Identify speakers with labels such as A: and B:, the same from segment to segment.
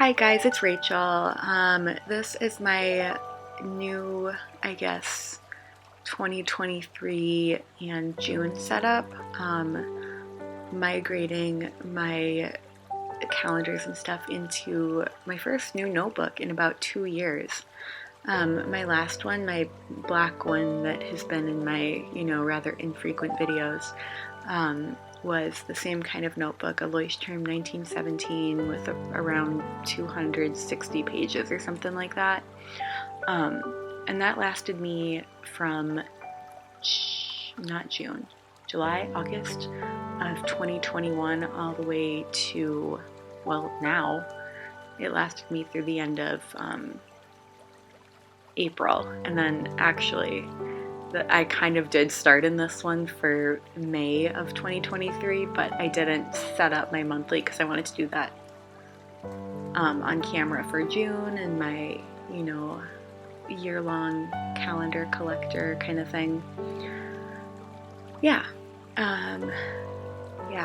A: Hi guys, it's Rachel. This is my new, 2023 and June setup. Migrating my calendars and stuff into my first new notebook in about 2 years. My last one, my black one that has been in my, rather infrequent videos, was the same kind of notebook, a Leuchtturm 1917 with around 260 pages or something like that. And that lasted me from July, August of 2021 all the way to, now. It lasted me through the end of April. And then actually, I kind of did start in this one for May of 2023, but I didn't set up my monthly because I wanted to do that on camera for June and my, year-long calendar collector kind of thing.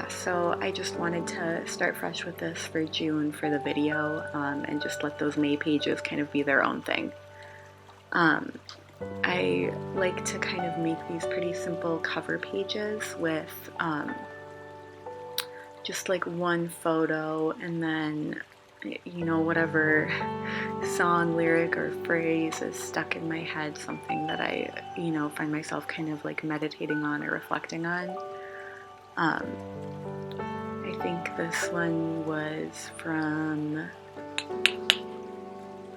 A: So I just wanted to start fresh with this for June for the video, and just let those May pages kind of be their own thing. I like to kind of make these pretty simple cover pages with just like one photo and then, whatever song, lyric, or phrase is stuck in my head, something that I, find myself kind of like meditating on or reflecting on. I think this one was from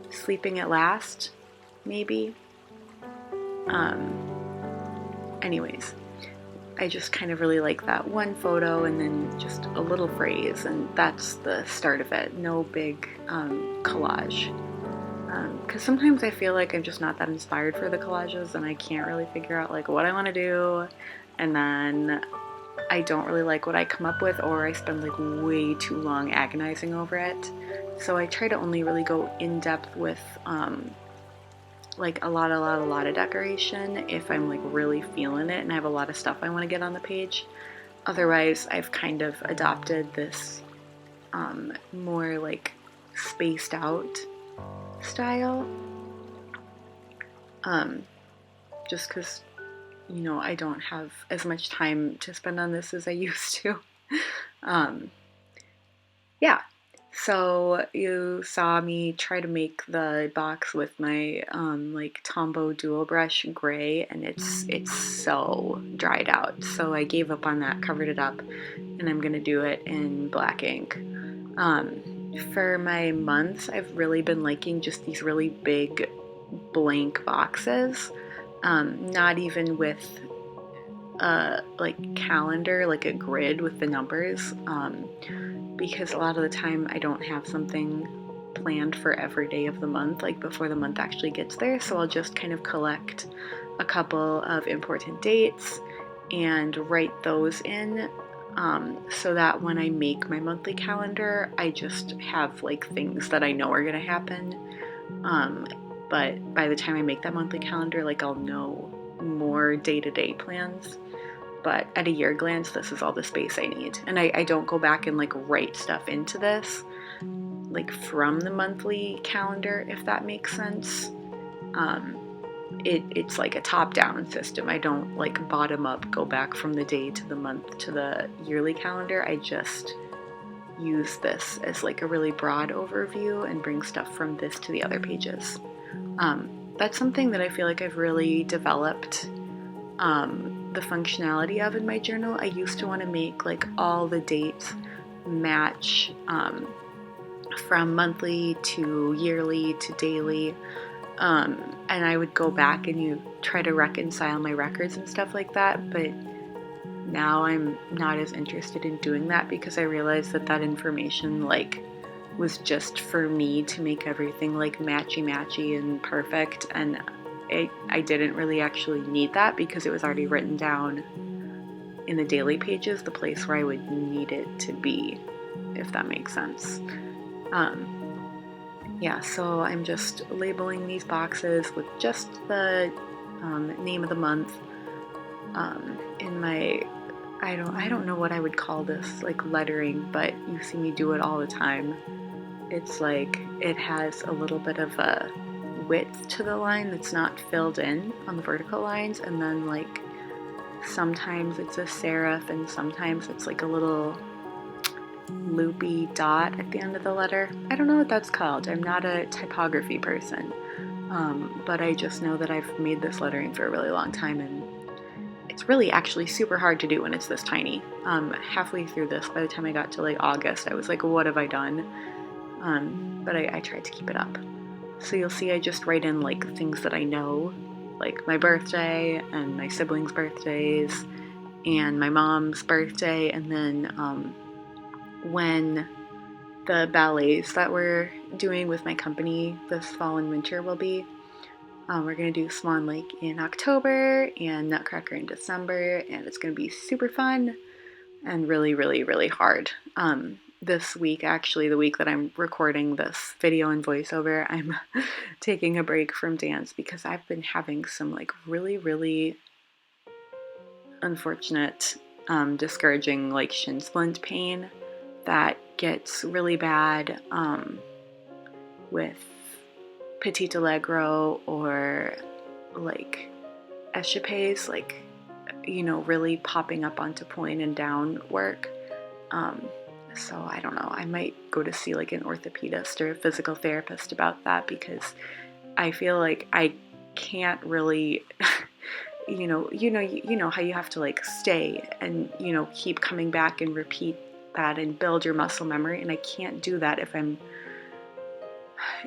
A: Sleeping at Last, maybe. Anyways, I just kind of really like that one photo and then just a little phrase, and that's the start of it. No big collage. Because sometimes I feel like I'm just not that inspired for the collages and I can't really figure out like what I want to do, and then I don't really like what I come up with, or I spend like way too long agonizing over it. So I try to only really go in depth with like a lot of decoration if I'm like really feeling it and I have a lot of stuff I want to get on the page. Otherwise, I've kind of adopted this more like spaced out style, just because I don't have as much time to spend on this as I used to. So you saw me try to make the box with my like Tombow dual brush gray, and it's so dried out. So I gave up on that, covered it up, and I'm gonna do it in black ink. For my months, I've really been liking just these really big blank boxes, not even with like calendar, like a grid with the numbers, because a lot of the time I don't have something planned for every day of the month, like before the month actually gets there. So I'll just kind of collect a couple of important dates and write those in, so that when I make my monthly calendar, I just have like things that I know are gonna happen. But by the time I make that monthly calendar, like I'll know more day-to-day plans. But at a year glance, this is all the space I need. And I don't go back and like write stuff into this, like from the monthly calendar, if that makes sense. It's like a top-down system. I don't like bottom up, go back from the day to the month to the yearly calendar. I just use this as like a really broad overview and bring stuff from this to the other pages. That's something that I feel like I've really developed the functionality of in my journal. I used to want to make like all the dates match, from monthly to yearly to daily, and I would go back and you try to reconcile my records and stuff like that, but now I'm not as interested in doing that because I realized that information like was just for me to make everything like matchy and perfect, and I didn't really actually need that because it was already written down in the daily pages, the place where I would need it to be, if that makes sense. So I'm just labeling these boxes with just the name of the month in my, I don't know what I would call this, like lettering, but you see me do it all the time. it's like it has a little bit of a width to the line that's not filled in on the vertical lines, and then like sometimes it's a serif and sometimes it's like a little loopy dot at the end of the letter. I don't know what that's called. I'm not a typography person, but I just know that I've made this lettering for a really long time, and it's really actually super hard to do when it's this tiny. Halfway through this, by the time I got to like August, I was like, what have I done? But I tried to keep it up. So you'll see I just write in like things that I know, like my birthday and my siblings' birthdays and my mom's birthday, and then when the ballets that we're doing with my company this fall and winter will be. We're going to do Swan Lake in October and Nutcracker in December, and it's going to be super fun and really, really, really hard. This week, actually, the week that I'm recording this video and voiceover, I'm taking a break from dance because I've been having some like really, really unfortunate, discouraging like shin splint pain that gets really bad with Petit Allegro or like échappés, like, you know, really popping up onto point and down work. So I don't know, I might go to see like an orthopedist or a physical therapist about that, because I feel like I can't really, you know how you have to like stay and, you know, keep coming back and repeat that and build your muscle memory, and I can't do that if I'm,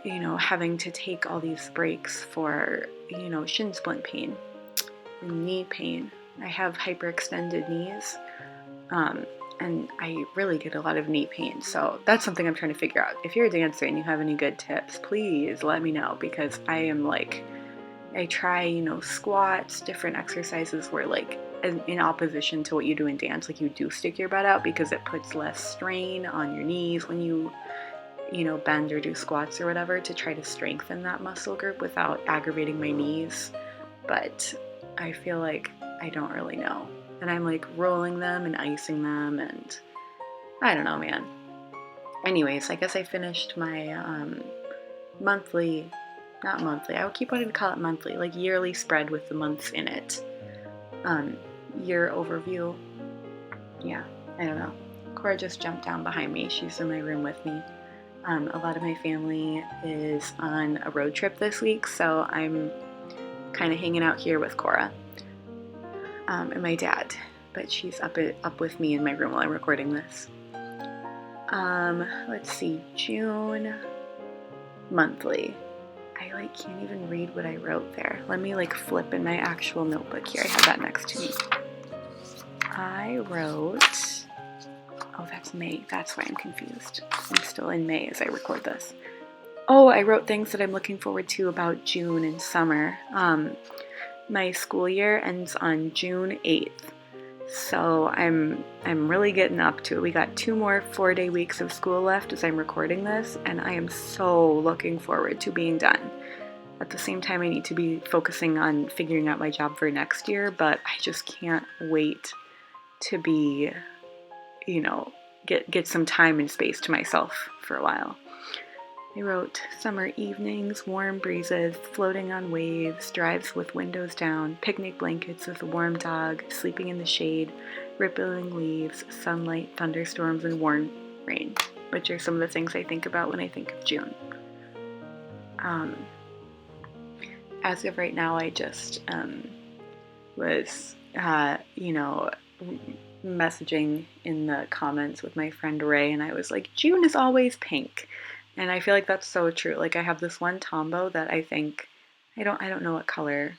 A: you know, having to take all these breaks for, you know, shin splint pain and knee pain. I have hyperextended knees, and I really get a lot of knee pain. So that's something I'm trying to figure out. If you're a dancer and you have any good tips, please let me know, because I am like, I try, you know, squats, different exercises where like in opposition to what you do in dance, like you do stick your butt out because it puts less strain on your knees when you know, bend or do squats or whatever, to try to strengthen that muscle group without aggravating my knees. But I feel like I don't really know. And I'm like rolling them and icing them, and I don't know, man. Anyways, I guess I finished my monthly, not monthly, I would keep wanting to call it monthly, like yearly spread with the months in it. Year overview. Yeah, I don't know. Cora just jumped down behind me. She's in my room with me. A lot of my family is on a road trip this week, so I'm kind of hanging out here with Cora and my dad, but she's up with me in my room while I'm recording this. Let's see, June monthly. I like can't even read what I wrote there. Let me like flip in my actual notebook here. I have that next to me. I wrote, oh, that's May. That's why I'm confused. I'm still in May as I record this. Oh, I wrote things that I'm looking forward to about June and summer. My school year ends on June 8th. So I'm really getting up to it. We got 2 more 4-day weeks of school left as I'm recording this, and I am so looking forward to being done. At the same time, I need to be focusing on figuring out my job for next year, but I just can't wait to be, you know, get some time and space to myself for a while. I wrote summer evenings, warm breezes, floating on waves, drives with windows down, picnic blankets with a warm dog, sleeping in the shade, rippling leaves, sunlight, thunderstorms, and warm rain, which are some of the things I think about when I think of June. As of right now, I just was, you know, messaging in the comments with my friend Ray, and I was like, June is always pink. And I feel like that's so true. Like I have this one Tombow that I think, I don't know what color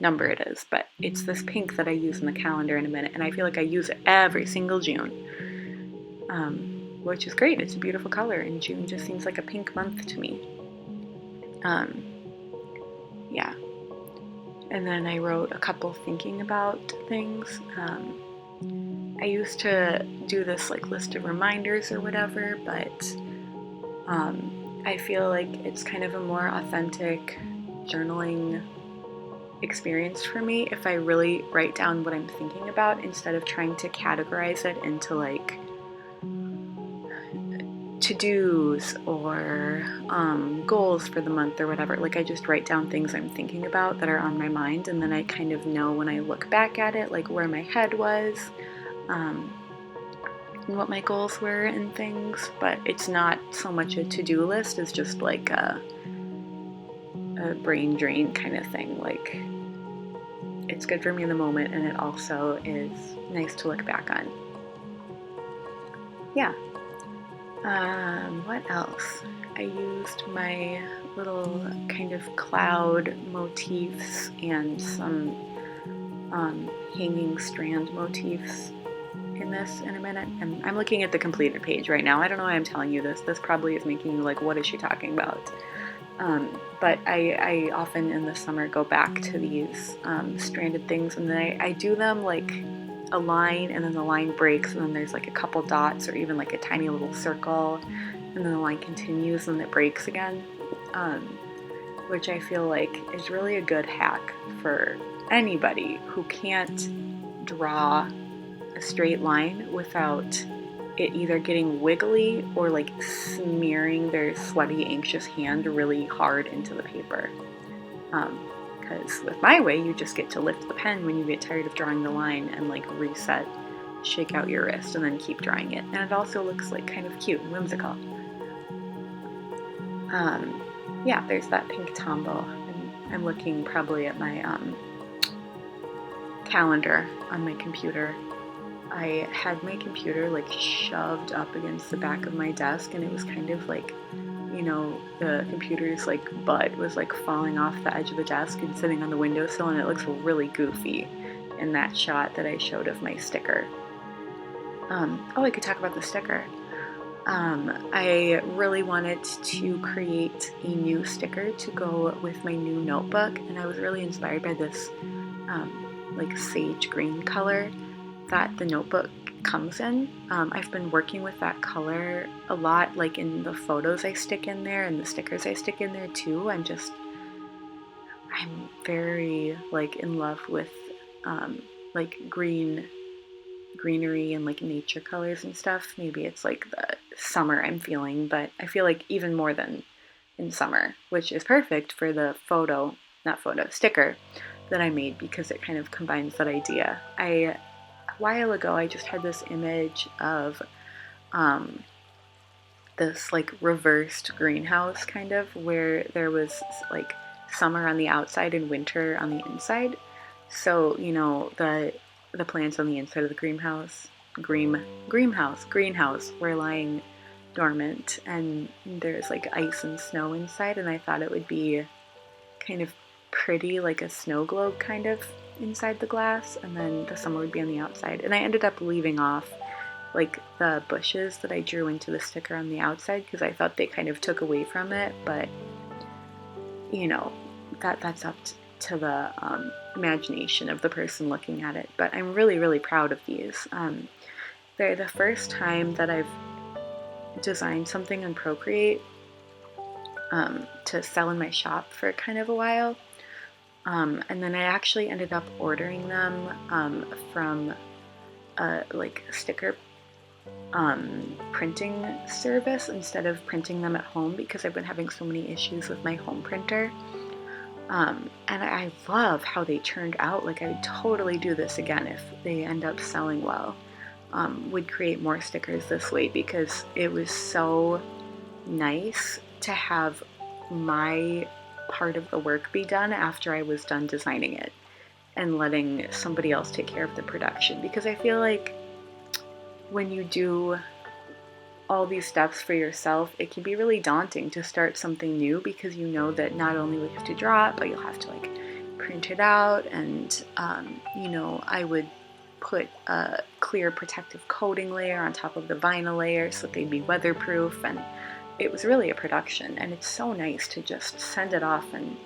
A: number it is, but it's this pink that I use in the calendar in a minute, and I feel like I use it every single June, which is great. It's a beautiful color, and June just seems like a pink month to me. Yeah. And then I wrote a couple thinking about things. I used to do this like list of reminders or whatever, but I feel like it's kind of a more authentic journaling experience for me if I really write down what I'm thinking about instead of trying to categorize it into like to-dos or goals for the month or whatever. Like I just write down things I'm thinking about that are on my mind, and then I kind of know when I look back at it, like where my head was, and what my goals were and things. But it's not so much a to-do list as just like a brain drain kind of thing. Like it's good for me in the moment, and it also is nice to look back on. Yeah. What else? I used my little kind of cloud motifs and some hanging strand motifs in this in a minute. And I'm looking at the completed page right now. I don't know why I'm telling you this. This probably is making you like, what is she talking about? But I often in the summer go back to these stranded things, and then I do them like a line, and then the line breaks, and then there's like a couple dots or even like a tiny little circle, and then the line continues and it breaks again, which I feel like is really a good hack for anybody who can't draw a straight line without it either getting wiggly or like smearing their sweaty, anxious hand really hard into the paper. Because with my way, you just get to lift the pen when you get tired of drawing the line and like reset, shake out your wrist, and then keep drawing it. And it also looks like kind of cute and whimsical. Yeah, there's that pink Tombow. And I'm looking probably at my calendar on my computer. I had my computer like shoved up against the back of my desk, and it was kind of like, you know, the computer's like butt was like falling off the edge of the desk and sitting on the windowsill, and it looks really goofy in that shot that I showed of my sticker. Oh, I could talk about the sticker. I really wanted to create a new sticker to go with my new notebook, and I was really inspired by this like sage green color that the notebook comes in. I've been working with that color a lot, like in the photos I stick in there and the stickers I stick in there too. I'm very like in love with like greenery and like nature colors and stuff. Maybe it's like the summer I'm feeling, but I feel like even more than in summer, which is perfect for the sticker that I made, because it kind of combines that idea. A while ago, I just had this image of this like reversed greenhouse kind of, where there was like summer on the outside and winter on the inside. So, you know, the plants on the inside of the greenhouse were lying dormant, and there's like ice and snow inside, and I thought it would be kind of pretty, like a snow globe kind of inside the glass, and then the summer would be on the outside. And I ended up leaving off like the bushes that I drew into the sticker on the outside, because I thought they kind of took away from it, but you know, that's up to the imagination of the person looking at it. But I'm really, really proud of these. They're the first time that I've designed something on Procreate to sell in my shop for kind of a while. And then I actually ended up ordering them from a like sticker printing service instead of printing them at home, because I've been having so many issues with my home printer. And I love how they turned out. Like, I would totally do this again if they end up selling well. Would create more stickers this way, because it was so nice to have my part of the work be done after I was done designing it and letting somebody else take care of the production. Because I feel like when you do all these steps for yourself, it can be really daunting to start something new, because you know that not only will you have to draw it, but you'll have to like print it out, and you know, I would put a clear protective coating layer on top of the vinyl layer so that they'd be weatherproof, and it was really a production. And it's so nice to just send it off and,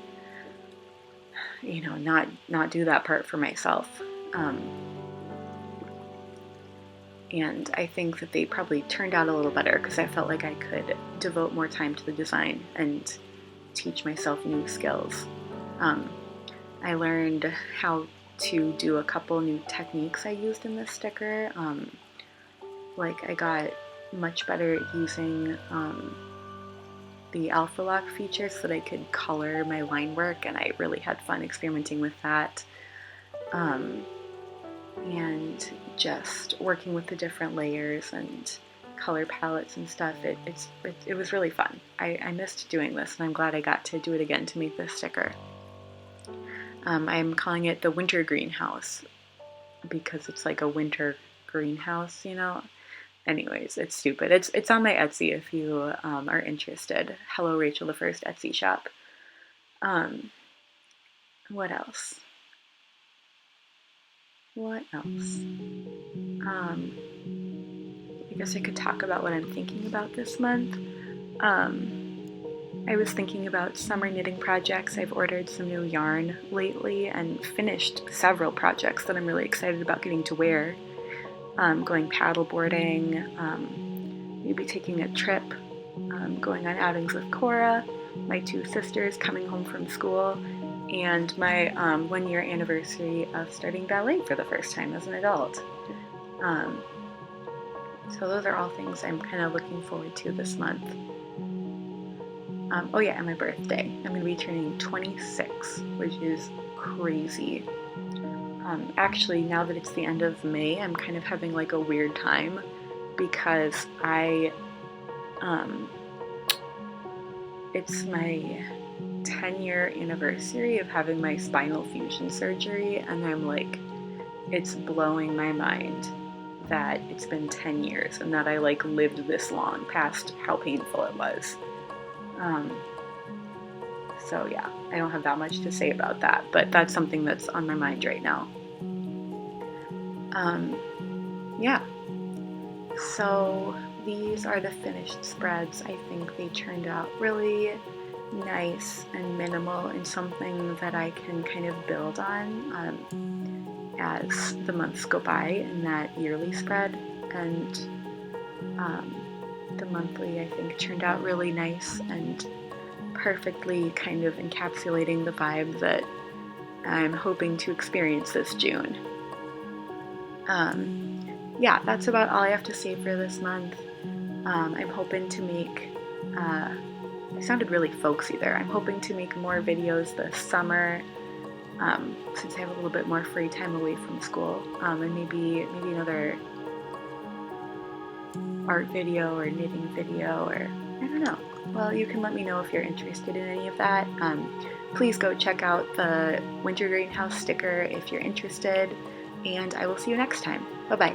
A: you know, not do that part for myself. And I think that they probably turned out a little better, because I felt like I could devote more time to the design and teach myself new skills. I learned how to do a couple new techniques I used in this sticker. Like, I got much better at using the Alpha Lock feature so that I could color my line work, and I really had fun experimenting with that. And just working with the different layers and color palettes and stuff, it was really fun. I missed doing this, and I'm glad I got to do it again to make this sticker. I'm calling it the Winter Greenhouse because it's like a winter greenhouse, you know? Anyways, it's stupid. It's on my Etsy if you are interested. Hello Rachel the First Etsy shop. What else? What else? I guess I could talk about what I'm thinking about this month. I was thinking about summer knitting projects. I've ordered some new yarn lately and finished several projects that I'm really excited about getting to wear. Going paddleboarding, maybe taking a trip, going on outings with Cora, my two sisters coming home from school, and my 1 year anniversary of starting ballet for the first time as an adult. So those are all things I'm kind of looking forward to this month. Oh yeah, and my birthday. I'm going to be turning 26, which is crazy. Actually, now that it's the end of May, I'm kind of having like a weird time because it's my 10-year anniversary of having my spinal fusion surgery, and I'm like, it's blowing my mind that it's been 10 years and that I like lived this long past how painful it was. So yeah, I don't have that much to say about that, but that's something that's on my mind right now. Yeah, so these are the finished spreads. I think they turned out really nice and minimal and something that I can kind of build on as the months go by in that yearly spread. And the monthly, I think, turned out really nice and perfectly kind of encapsulating the vibe that I'm hoping to experience this June. Yeah, that's about all I have to say for this month. I'm hoping to make, I sounded really folksy there. I'm hoping to make more videos this summer since I have a little bit more free time away from school, and maybe another art video or knitting video, or I don't know. Well, you can let me know if you're interested in any of that. Please go check out the Winter Greenhouse sticker if you're interested, and I will see you next time. Bye-bye.